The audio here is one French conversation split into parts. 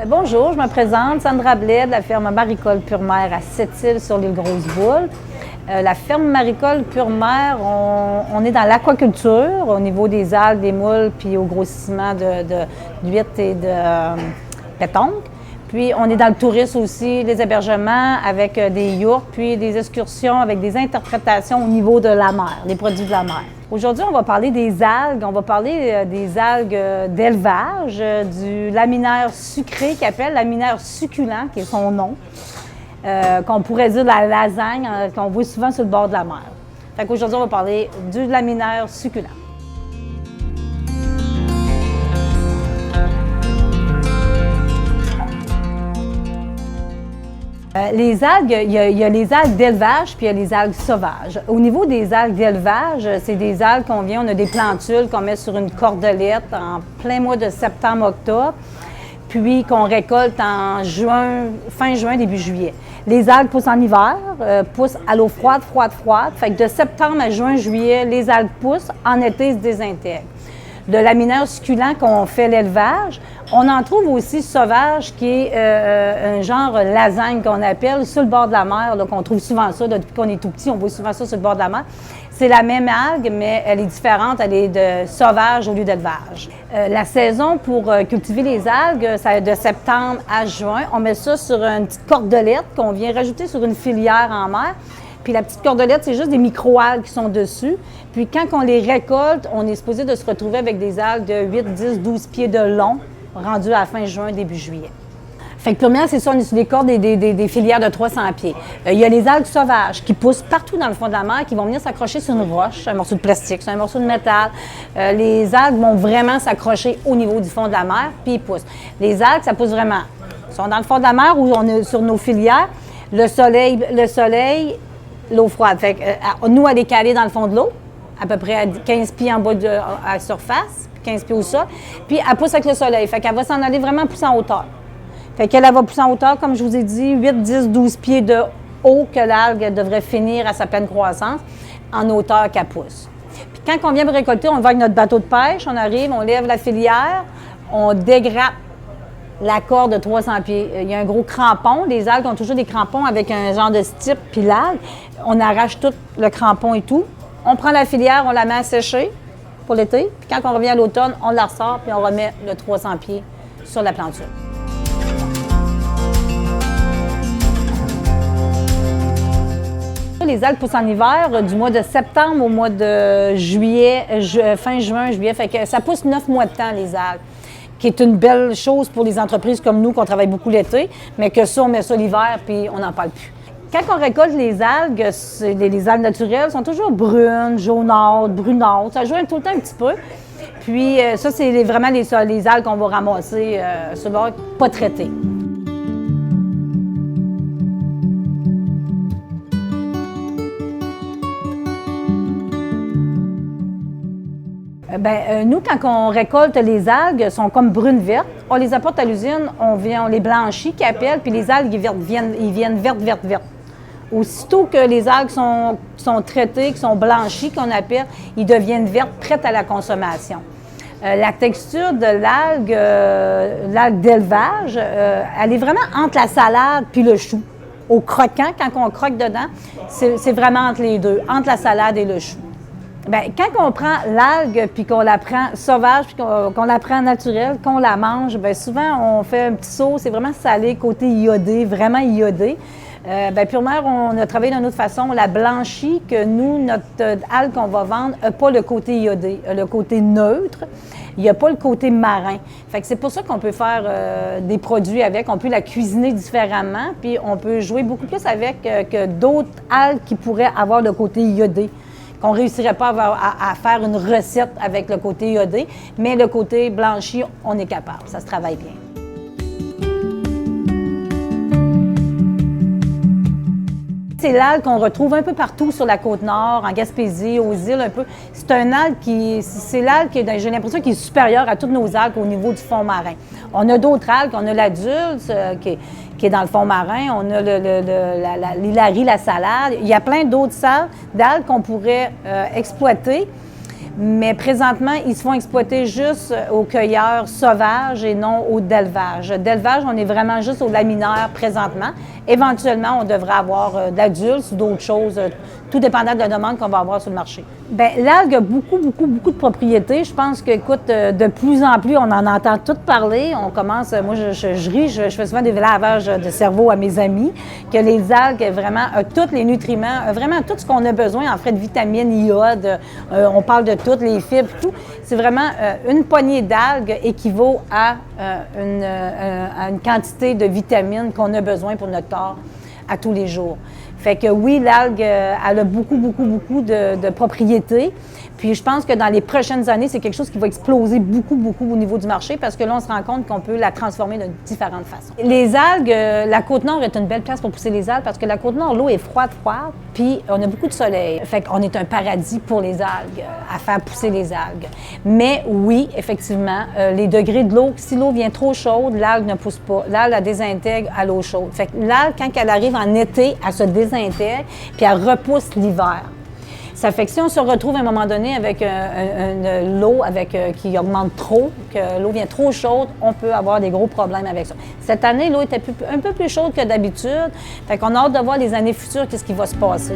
Bonjour, je me présente, Sandra Blais de la ferme Maricole Pure Mer à Sept-Îles sur l'île Grosse-Boule. La ferme Maricole Pure Mer, on est dans l'aquaculture au niveau des algues, des moules, puis au grossissement d'huîtres et de pétanques. Puis on est dans le tourisme aussi, les hébergements avec des yourtes, puis des excursions avec des interprétations au niveau de la mer, les produits de la mer. Aujourd'hui, on va parler des algues. On va parler des algues d'élevage, du laminaire sucré qu'il appelle laminaire succulent, qui est son nom, qu'on pourrait dire de la lasagne, qu'on voit souvent sur le bord de la mer. Fait qu'aujourd'hui, on va parler du laminaire succulent. Les algues, il y a les algues d'élevage puis il y a les algues sauvages. Au niveau des algues d'élevage, c'est des algues on a des plantules qu'on met sur une cordelette en plein mois de septembre-octobre, puis qu'on récolte en juin, fin juin, début juillet. Les algues poussent en hiver, poussent à l'eau froide. Fait que de septembre à juin, juillet, les algues poussent, en été, ils se désintègrent. Le laminaire succulent qu'on fait l'élevage, on en trouve aussi sauvage qui est un genre lasagne qu'on appelle sur le bord de la mer, qu'on trouve souvent ça, depuis qu'on est tout petit, on voit souvent ça sur le bord de la mer. C'est la même algue, mais elle est différente, elle est de sauvage au lieu d'élevage. La saison pour cultiver les algues, ça est de septembre à juin. On met ça sur une petite cordelette qu'on vient rajouter sur une filière en mer. Puis la petite cordelette, c'est juste des micro-algues qui sont dessus. Puis quand on les récolte, on est supposé de se retrouver avec des algues de 8, 10, 12 pieds de long, rendues à fin juin, début juillet. Fait que premièrement, c'est ça, on est sur des cordes des filières de 300 pieds. Il y a les algues sauvages qui poussent partout dans le fond de la mer, qui vont venir s'accrocher sur une roche, un morceau de plastique, sur un morceau de métal. Les algues vont vraiment s'accrocher au niveau du fond de la mer, puis ils poussent. Les algues, ça pousse vraiment. Ils sont dans le fond de la mer ou on est sur nos filières. Le soleil, l'eau froide. Fait que, nous, elle est calée dans le fond de l'eau, à peu près à 15 pieds en bas à la surface, 15 pieds au sol. Puis elle pousse avec le soleil. Fait qu'elle va s'en aller vraiment pousser en hauteur. Fait qu'elle va pousser en hauteur, comme je vous ai dit, 8, 10, 12 pieds de haut que l'algue devrait finir à sa pleine croissance, en hauteur qu'elle pousse. Puis quand on vient de récolter, on va avec notre bateau de pêche, on arrive, on lève la filière, on dégrappe la corde de 300 pieds. Il y a un gros crampon. Les algues ont toujours des crampons avec un genre de stipe puis l'algue. On arrache tout le crampon et tout. On prend la filière, on la met à sécher pour l'été. Puis quand on revient à l'automne, on la ressort puis on remet le 300 pieds sur la planture. Les algues poussent en hiver, du mois de septembre au mois de juillet, fin juin, juillet. Fait que ça pousse 9 mois de temps, les algues, qui est une belle chose pour les entreprises comme nous, qu'on travaille beaucoup l'été, mais que ça, on met ça l'hiver, puis on n'en parle plus. Quand on récolte les algues, les algues naturelles sont toujours brunes, jaunâtres, brunâtres, ça jaune tout le temps un petit peu. Puis ça, c'est vraiment les algues qu'on va ramasser sur le bord, pas traitées. Nous, quand on récolte les algues, elles sont comme brunes-vertes. On les apporte à l'usine, on les blanchit, qu'ils appellent, puis les algues, ils viennent vertes. Aussitôt que les algues sont traitées, qu'ils sont blanchies, qu'on appelle, ils deviennent vertes, prêtes à la consommation. La texture de l'algue d'élevage, elle est vraiment entre la salade puis le chou. Au croquant, quand on croque dedans, c'est vraiment entre les deux, entre la salade et le chou. Bien, quand on prend l'algue puis qu'on la prend sauvage puis qu'on la prend naturelle, qu'on la mange, bien souvent on fait un petit saut, c'est vraiment salé, côté iodé, vraiment iodé. Pure Mer, on a travaillé d'une autre façon, on la blanchit, que nous, notre algue qu'on va vendre n'a pas le côté iodé, le côté neutre. Il n'y a pas le côté marin. Fait que c'est pour ça qu'on peut faire des produits avec. On peut la cuisiner différemment, puis on peut jouer beaucoup plus avec que d'autres algues qui pourraient avoir le côté iodé. Qu'on ne réussirait pas à faire une recette avec le côté iodé, mais le côté blanchi, on est capable. Ça se travaille bien. C'est l'algue qu'on retrouve un peu partout sur la Côte-Nord, en Gaspésie, aux îles un peu. C'est un algue c'est l'algue qui, j'ai l'impression, qui est supérieure à toutes nos algues au niveau du fond marin. On a d'autres algues, on a la dulce qui est dans le fond marin, on a l'hilarie, la salade. Il y a plein d'autres d'algues qu'on pourrait exploiter. Mais présentement, ils se font exploiter juste aux cueilleurs sauvages et non au d'élevage. D'élevage, on est vraiment juste au laminaire présentement. Éventuellement, on devrait avoir d'adultes ou d'autres choses, tout dépendant de la demande qu'on va avoir sur le marché. Bien, l'algue a beaucoup de propriétés. Je pense que, écoute, de plus en plus, on en entend tout parler. On commence, moi, je ris, je fais souvent des lavages de cerveau à mes amis, que les algues, vraiment, tous les nutriments, vraiment tout ce qu'on a besoin, en fait, de vitamines, iode, on parle de toutes les fibres, tout. C'est vraiment une poignée d'algues équivaut à une quantité de vitamines qu'on a besoin pour notre corps à tous les jours. Fait que oui, l'algue, elle a beaucoup de propriétés. Puis je pense que dans les prochaines années, c'est quelque chose qui va exploser beaucoup au niveau du marché parce que là, on se rend compte qu'on peut la transformer de différentes façons. Les algues, la Côte-Nord est une belle place pour pousser les algues parce que la Côte-Nord, l'eau est froide, puis on a beaucoup de soleil. Fait qu'on est un paradis pour les algues, à faire pousser les algues. Mais oui, effectivement, les degrés de l'eau, si l'eau vient trop chaude, l'algue ne pousse pas. L'algue, elle désintègre à l'eau chaude. Fait que l'algue, quand elle arrive en été, elle se désintègre puis elle repousse l'hiver. Ça fait que si on se retrouve à un moment donné avec l'eau qui augmente trop, que l'eau vient trop chaude, on peut avoir des gros problèmes avec ça. Cette année, l'eau était un peu plus chaude que d'habitude. Fait qu'on a hâte de voir les années futures, qu'est-ce qui va se passer.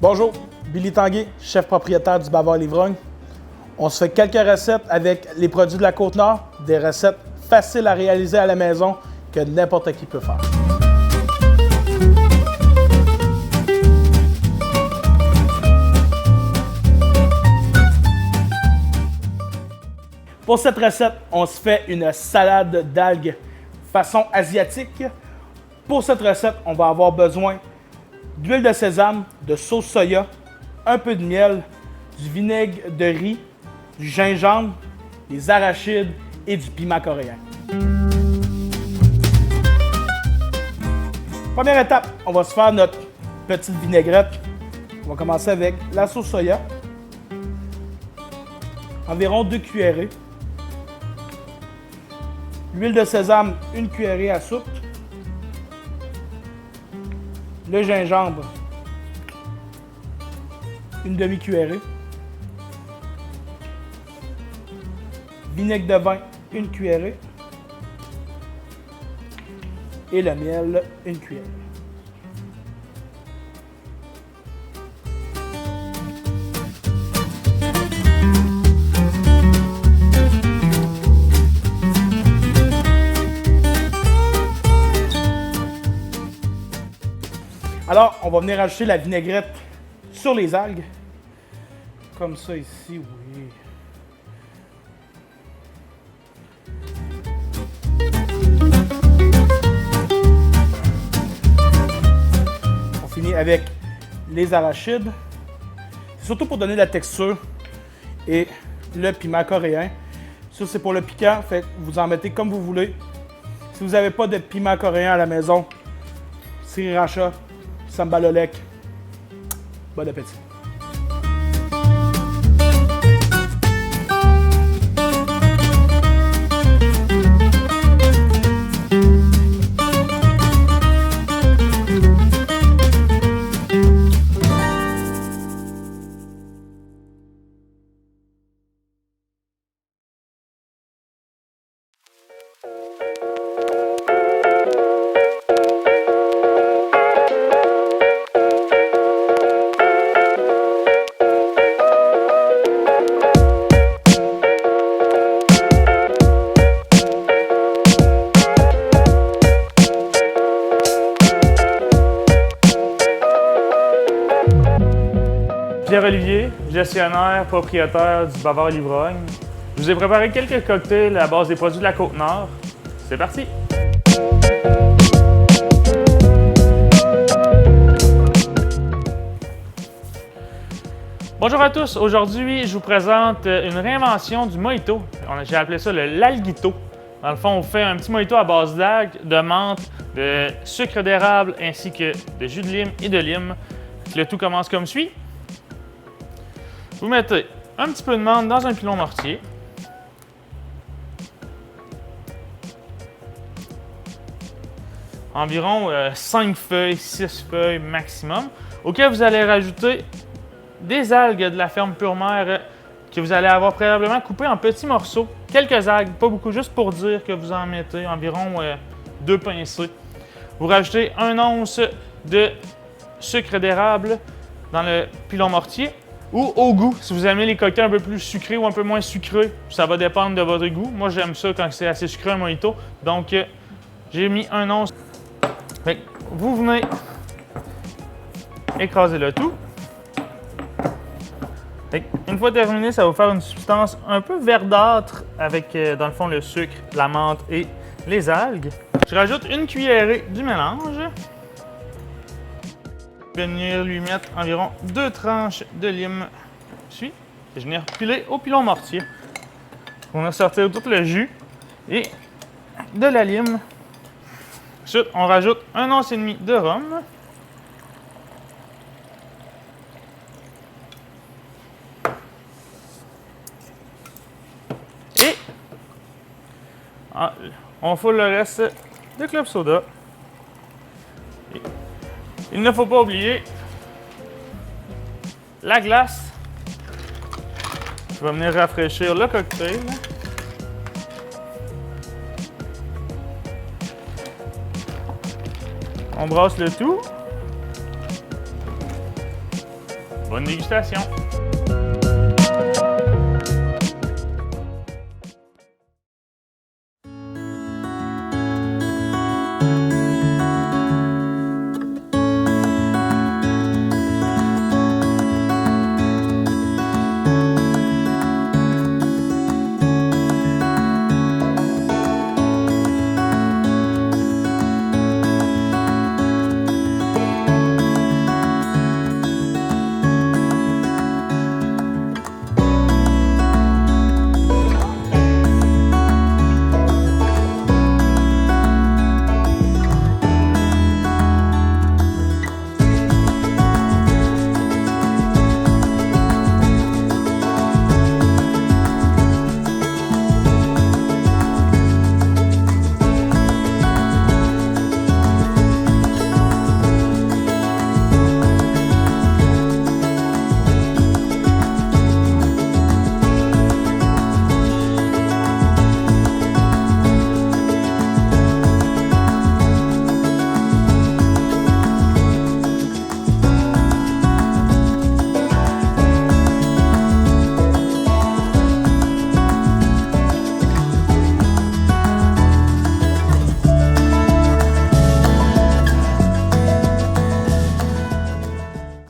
Bonjour, Billy Tanguay, chef propriétaire du Bavard L'Ivrogne. On se fait quelques recettes avec les produits de la Côte-Nord, des recettes faciles à réaliser à la maison que n'importe qui peut faire. Pour cette recette, on se fait une salade d'algues façon asiatique. Pour cette recette, on va avoir besoin d'huile de sésame, de sauce soya, un peu de miel, du vinaigre de riz, du gingembre, des arachides et du piment coréen. Première étape, on va se faire notre petite vinaigrette. On va commencer avec la sauce soya, environ 2 cuillerées. L'huile de sésame, 1 cuillerée à soupe. Le gingembre, 1 demi-cuillerée. Vinaigre de vin, 1 cuillerée. Et le miel, 1 cuillerée. Alors, on va venir ajouter la vinaigrette sur les algues. Comme ça ici, oui. On finit avec les arachides. C'est surtout pour donner de la texture. Et le piment coréen. Ça, c'est pour le piquant. Fait que vous en mettez comme vous voulez. Si vous n'avez pas de piment coréen à la maison, sriracha, sambalolek. Bon appétit. Pierre-Olivier, gestionnaire, propriétaire du Bavard L'Ivrogne. Je vous ai préparé quelques cocktails à base des produits de la Côte-Nord. C'est parti! Bonjour à tous, aujourd'hui je vous présente une réinvention du mojito. J'ai appelé ça l'alguito. Dans le fond, on fait un petit mojito à base d'algues, de menthe, de sucre d'érable ainsi que de jus de lime et de lime. Le tout commence comme suit. Vous mettez un petit peu de menthe dans un pilon mortier. Environ 5 feuilles, 6 feuilles maximum, auquel vous allez rajouter des algues de la ferme Pure Mère que vous allez avoir préalablement coupées en petits morceaux. Quelques algues, pas beaucoup, juste pour dire que vous en mettez environ 2 pincées. Vous rajoutez 1 once de sucre d'érable dans le pilon mortier ou au goût. Si vous aimez les cocktails un peu plus sucrés ou un peu moins sucrés, ça va dépendre de votre goût. Moi, j'aime ça quand c'est assez sucré un mojito. Donc, j'ai mis 1 once. Fait que vous venez écraser le tout. Une fois terminé, ça va vous faire une substance un peu verdâtre avec, dans le fond, le sucre, la menthe et les algues. Je rajoute une cuillerée du mélange. Je vais venir lui mettre environ 2 tranches de lime. Puis, je vais venir piler au pilon mortier. On va sortir tout le jus et de la lime. Ensuite, on rajoute 1 once et demi de rhum. Et on foule le reste de club soda. Et il ne faut pas oublier la glace. Je vais venir rafraîchir le cocktail. On brasse le tout. Bonne dégustation!